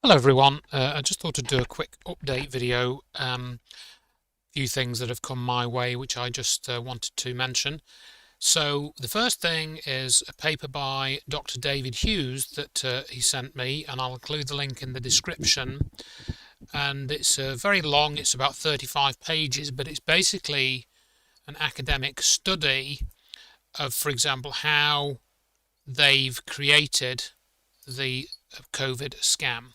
Hello everyone, I just thought I'd do a quick update video, few things that have come my way which I just wanted to mention. So the first thing is a paper by Dr. David Hughes that he sent me, and I'll include the link in the description. And it's very long, it's about 35 pages, but it's basically an academic study of, for example, how they've created the COVID scam.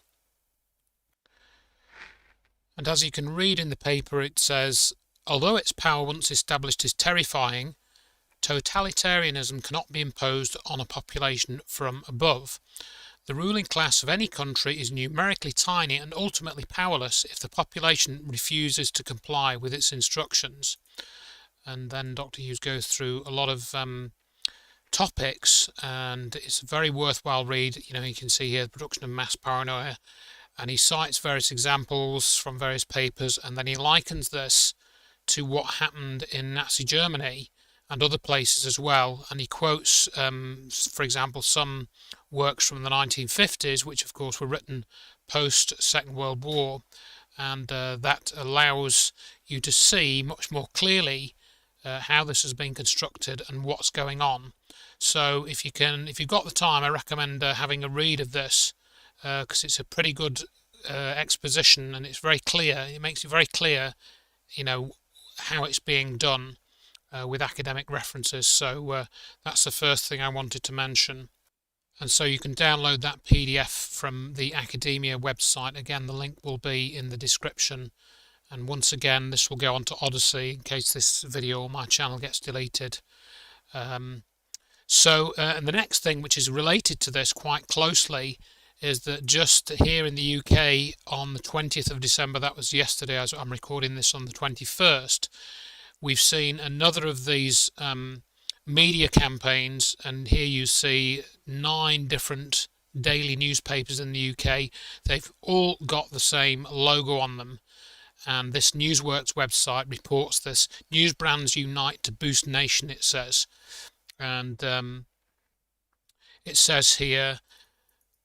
And as you can read in the paper, it says, although its power once established is terrifying, totalitarianism cannot be imposed on a population from above. The ruling class of any country is numerically tiny and ultimately powerless if the population refuses to comply with its instructions. And then Dr. Hughes goes through a lot of topics, and it's a very worthwhile read. You can see here the production of mass paranoia, and he cites various examples from various papers, and then he likens this to what happened in Nazi Germany and other places as well. And he quotes, for example, some works from the 1950s, which of course were written post Second World War, and that allows you to see much more clearly how this has been constructed and what's going on. So if you've got the time, I recommend having a read of this, because it's a pretty good exposition, and it's very clear. It makes it very clear, how it's being done with academic references. So that's the first thing I wanted to mention. And so you can download that PDF from the academia website. Again, the link will be in the description. And once again, this will go on to Odyssey in case this video on my channel gets deleted. And the next thing, which is related to this quite closely, is that just here in the UK on the 20th of December, that was yesterday, as I'm recording this on the 21st, we've seen another of these media campaigns, and here you see 9 different daily newspapers in the UK. They've all got the same logo on them, and this Newsworks website reports this. News brands unite to boost nation, it says. And it says here,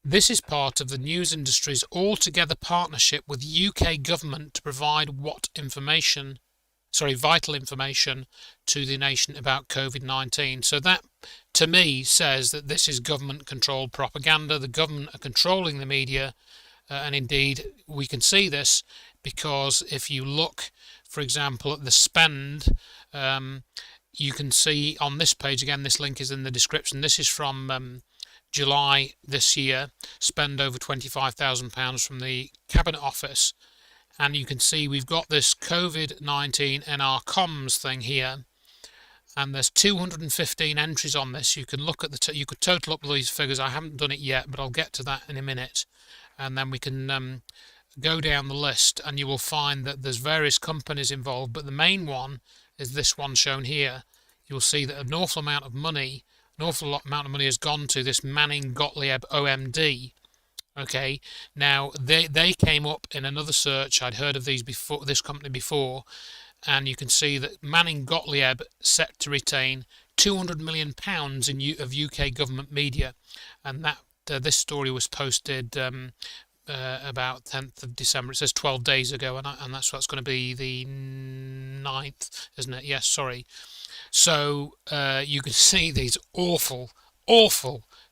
this is part of the news industry's all-together partnership with the UK government to provide vital information to the nation about COVID-19. So that, to me, says that this is government-controlled propaganda. The government are controlling the media, and indeed we can see this because if you look, for example, at the spend, you can see on this page, again, this link is in the description. This is from July this year, spend over £25,000 from the Cabinet Office, and you can see we've got this COVID-19 NR comms thing here, and there's 215 entries on this. You can look at you could total up these figures. I haven't done it yet, but I'll get to that in a minute, and then we can go down the list, and you will find that there's various companies involved, but the main one is this one shown here. You'll see that an awful amount of money has gone to this Manning Gottlieb OMD. Okay, now they came up in another search. I'd heard of this company before, and you can see that Manning Gottlieb set to retain £200 million of UK government media, and that this story was posted about 10th of December. It says 12 days ago, and that's what's going to be the 9th, isn't it? Yes, sorry. So you can see these awful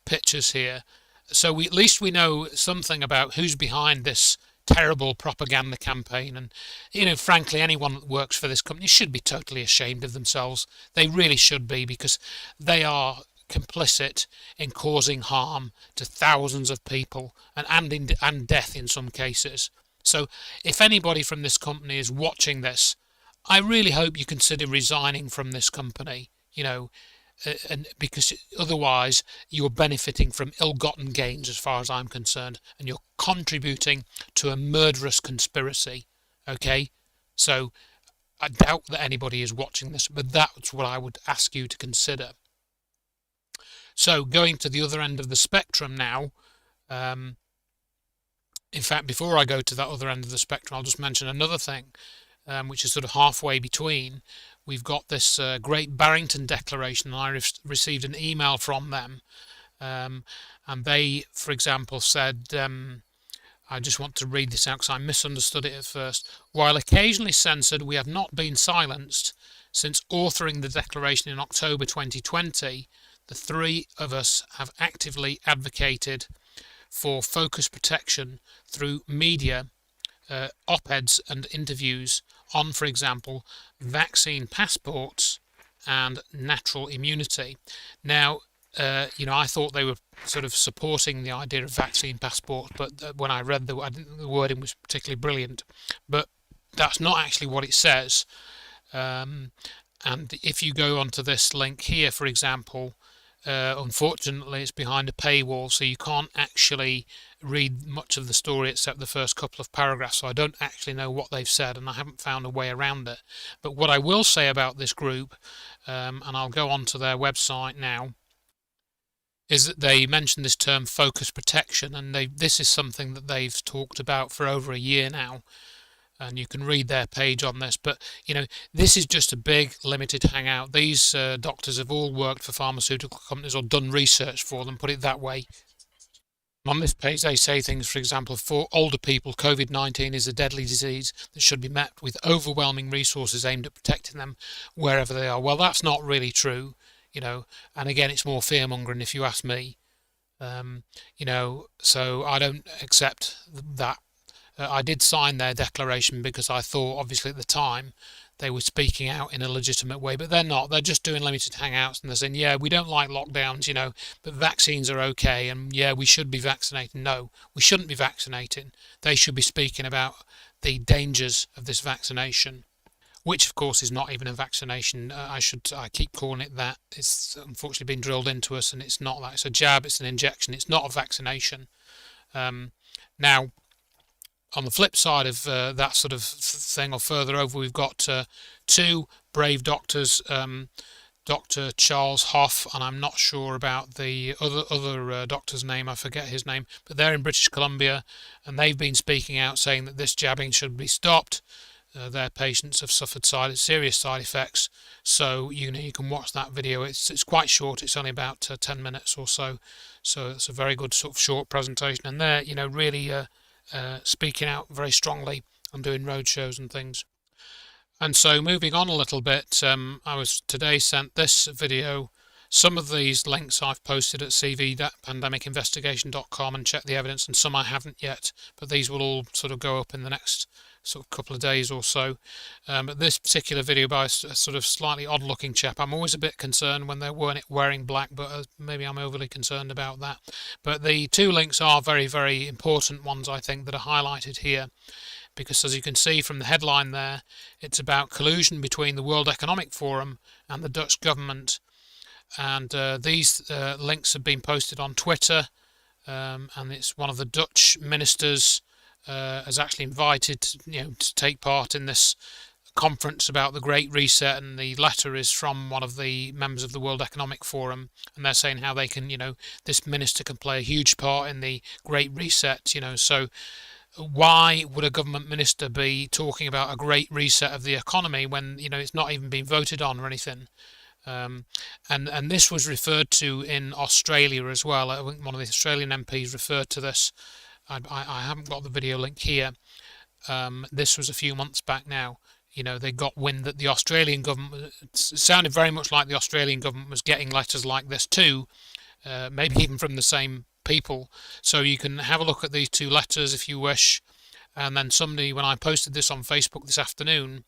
pictures here. So at least we know something about who's behind this terrible propaganda campaign. And frankly, anyone that works for this company should be totally ashamed of themselves. They really should be, because they are complicit in causing harm to thousands of people and death in some cases. So if anybody from this company is watching this, I really hope you consider resigning from this company, and because otherwise you're benefiting from ill-gotten gains as far as I'm concerned, and you're contributing to a murderous conspiracy. Okay, so I doubt that anybody is watching this, but that's what I would ask you to consider. So going to the other end of the spectrum now, in fact, before I go to that other end of the spectrum, I'll just mention another thing, which is sort of halfway between. We've got this Great Barrington Declaration, and I received an email from them, and they, for example, said, I just want to read this out because I misunderstood it at first. While occasionally censored, we have not been silenced. Since authoring the declaration in October 2020, the three of us have actively advocated for focus protection through media, op-eds and interviews on, for example, vaccine passports and natural immunity. Now, I thought they were sort of supporting the idea of vaccine passport, but when I read I didn't think the wording was particularly brilliant. But that's not actually what it says. And if you go onto this link here, for example, unfortunately it's behind a paywall, so you can't actually read much of the story except the first couple of paragraphs, so I don't actually know what they've said, and I haven't found a way around it. But what I will say about this group, and I'll go on to their website now, is that they mention this term focus protection, and this is something that they've talked about for over a year now, and you can read their page on this. But this is just a big limited hangout. These doctors have all worked for pharmaceutical companies or done research for them, put it that way. On this page they say things, for example, for older people, COVID-19 is a deadly disease that should be met with overwhelming resources aimed at protecting them wherever they are. Well, that's not really true. And again, it's more fear-mongering if you ask me. So I don't accept that. I did sign their declaration because I thought, obviously at the time, they were speaking out in a legitimate way, but they're not. They're just doing limited hangouts, and they're saying, yeah, we don't like lockdowns, but vaccines are okay, and yeah, we should be vaccinating. No, we shouldn't be vaccinating. They should be speaking about the dangers of this vaccination, which of course is not even a vaccination. I keep calling it that. It's unfortunately been drilled into us, and it's not that. It's a jab, it's an injection, it's not a vaccination. Now, on the flip side of that sort of thing, or further over, we've got two brave doctors, Dr. Charles Hoff, and I'm not sure about the other doctor's name, I forget his name, but they're in British Columbia, and they've been speaking out saying that this jabbing should be stopped. Their patients have suffered serious side effects, so you can watch that video. It's quite short. It's only about 10 minutes or so it's a very good sort of short presentation, and they're really speaking out very strongly and doing road shows and things. And so moving on a little bit, I was today sent this video. Some of these links I've posted at cv.pandemicinvestigation.com and checked the evidence, and some I haven't yet, but these will all sort of go up in the next sort of couple of days or so. But this particular video by a sort of slightly odd looking chap, I'm always a bit concerned when they're wearing black, but maybe I'm overly concerned about that. But the two links are very, very important ones, I think, that are highlighted here, because as you can see from the headline there, it's about collusion between the World Economic Forum and the Dutch government. And these links have been posted on Twitter, and it's one of the Dutch ministers has actually invited to take part in this conference about the Great Reset, and the letter is from one of the members of the World Economic Forum, and they're saying how they can, this minister can play a huge part in the Great Reset, so why would a government minister be talking about a great reset of the economy when it's not even been voted on or anything? And this was referred to in Australia as well. I think one of the Australian MPs referred to this. I haven't got the video link here. This was a few months back now. They got wind that the Australian government, it sounded very much like the Australian government was getting letters like this too, maybe even from the same people. So you can have a look at these two letters if you wish. And then somebody, when I posted this on Facebook this afternoon,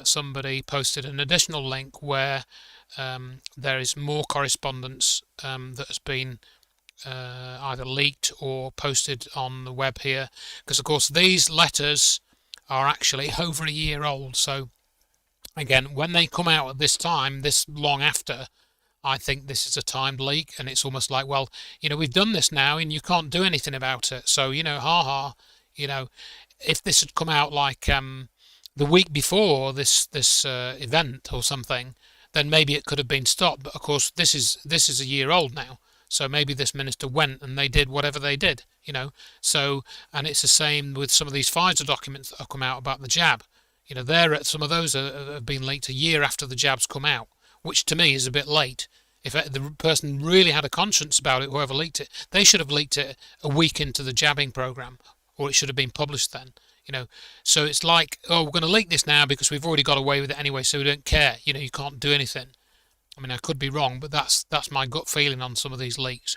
somebody posted an additional link where there is more correspondence that has been either leaked or posted on the web here, because of course these letters are actually over a year old. So again, when they come out at this time, this long after, I think this is a timed leak, and it's almost like, well, we've done this now and you can't do anything about it, so if this had come out like the week before this event or something, then maybe it could have been stopped. But of course this is a year old now, so maybe this minister went and they did whatever they did, so, and it's the same with some of these Pfizer documents that have come out about the jab. Some of those have been leaked a year after the jab's come out, which to me is a bit late. If the person really had a conscience about it, whoever leaked it, they should have leaked it a week into the jabbing program, or it should have been published then. So it's like, oh, we're going to leak this now because we've already got away with it anyway, so we don't care. You can't do anything. I mean, I could be wrong, but that's my gut feeling on some of these leaks.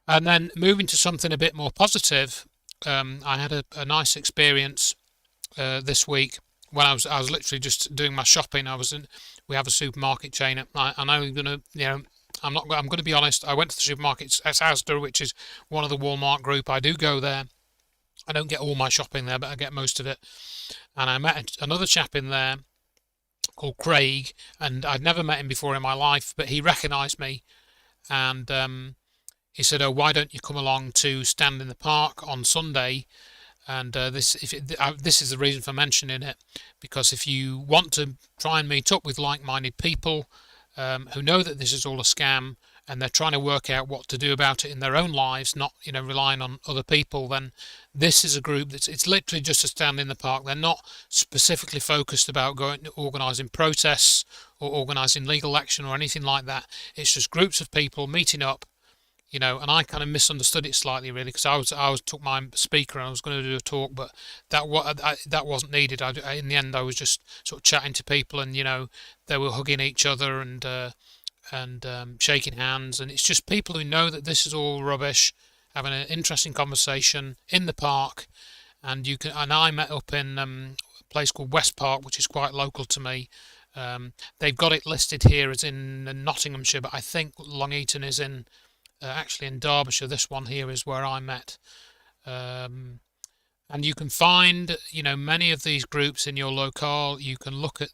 And then moving to something a bit more positive, I had a nice experience this week when I was literally just doing my shopping. We have a supermarket chain. I'm going to be honest. I went to the supermarket at Asda, which is one of the Walmart group. I do go there. I don't get all my shopping there, but I get most of it. And I met another chap in there called Craig, and I'd never met him before in my life, but he recognised me, and he said, "Oh, why don't you come along to stand in the park on Sunday?" And this is the reason for mentioning it, because if you want to try and meet up with like-minded people who know that this is all a scam and they're trying to work out what to do about it in their own lives, not relying on other people, then this is a group it's literally just a stand in the park. They're not specifically focused about organising protests or organising legal action or anything like that. It's just groups of people meeting up. And I kind of misunderstood it slightly, really, because I took my speaker and I was going to do a talk, but that wasn't needed. In the end, I was just sort of chatting to people, and they were hugging each other and shaking hands, and it's just people who know that this is all rubbish, having an interesting conversation in the park. And I met up in a place called West Park, which is quite local to me. They've got it listed here as in Nottinghamshire, but I think Long Eaton is actually in Derbyshire. This one here is where I met. And you can find, many of these groups in your locale. You can look at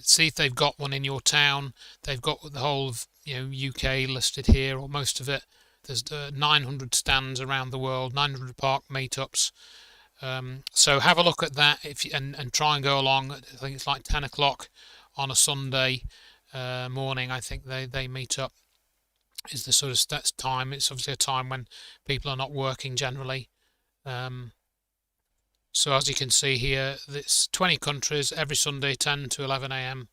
see if they've got one in your town. They've got the whole of UK listed here, or most of it. There's 900 stands around the world, 900 park meetups. So have a look at that and try and go along. I think it's like 10 o'clock on a Sunday morning. I think they meet up. Is the sort of time. It's obviously a time when people are not working generally. So as you can see here, it's 20 countries every Sunday, 10 to 11 a.m.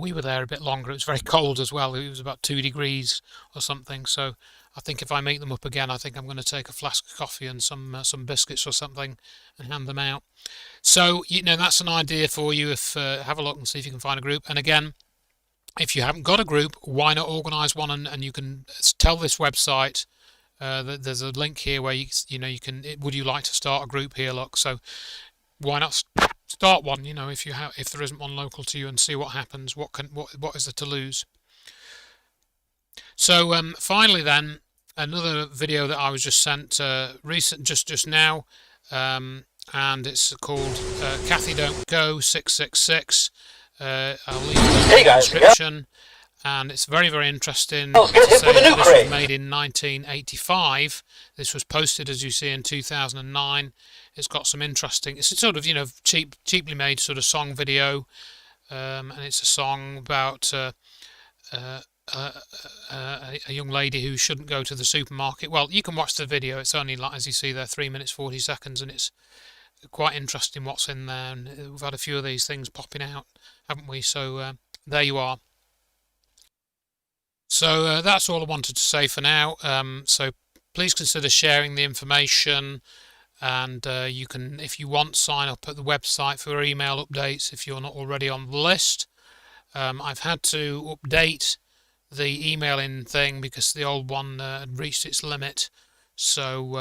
We were there a bit longer. It was very cold as well. It was about 2 degrees or something. So I think if I meet them up again, I think I'm going to take a flask of coffee and some biscuits or something and hand them out. So that's an idea for you. If have a look and see if you can find a group. And again, if you haven't got a group, why not organise one? And you can tell this website that there's a link here where you can. Would you like to start a group here? Look, so why not start one? If there isn't one local to you, and see what happens. What is there to lose? So finally, then another video that I was just sent just now, and it's called Kathy Don't Go 666. I'll leave it in the description, and it's very, very interesting. This was made in 1985. This was posted, as you see, in 2009. It's got some interesting. It's a sort of cheaply made sort of song video, and it's a song about a young lady who shouldn't go to the supermarket. Well, you can watch the video. It's only, like, as you see there, 3 minutes 40 seconds, and it's quite interesting what's in there, and we've had a few of these things popping out, haven't we? So there you are. So that's all I wanted to say for now. So please consider sharing the information, and you can, if you want, sign up at the website for email updates if you're not already on the list. I've had to update the emailing thing because the old one had reached its limit. So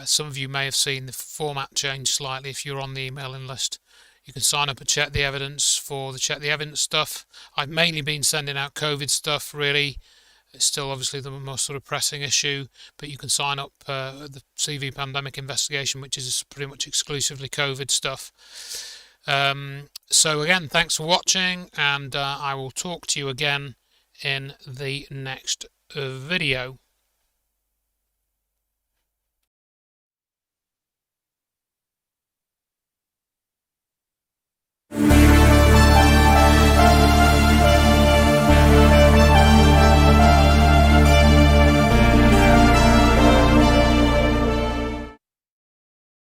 some of you may have seen the format change slightly if you're on the emailing list. You can sign up and check the evidence for the check the evidence stuff. I've mainly been sending out COVID stuff, really. It's still obviously the most sort of pressing issue, but you can sign up the CV pandemic investigation, which is pretty much exclusively COVID stuff. So again, thanks for watching, and I will talk to you again in the next video.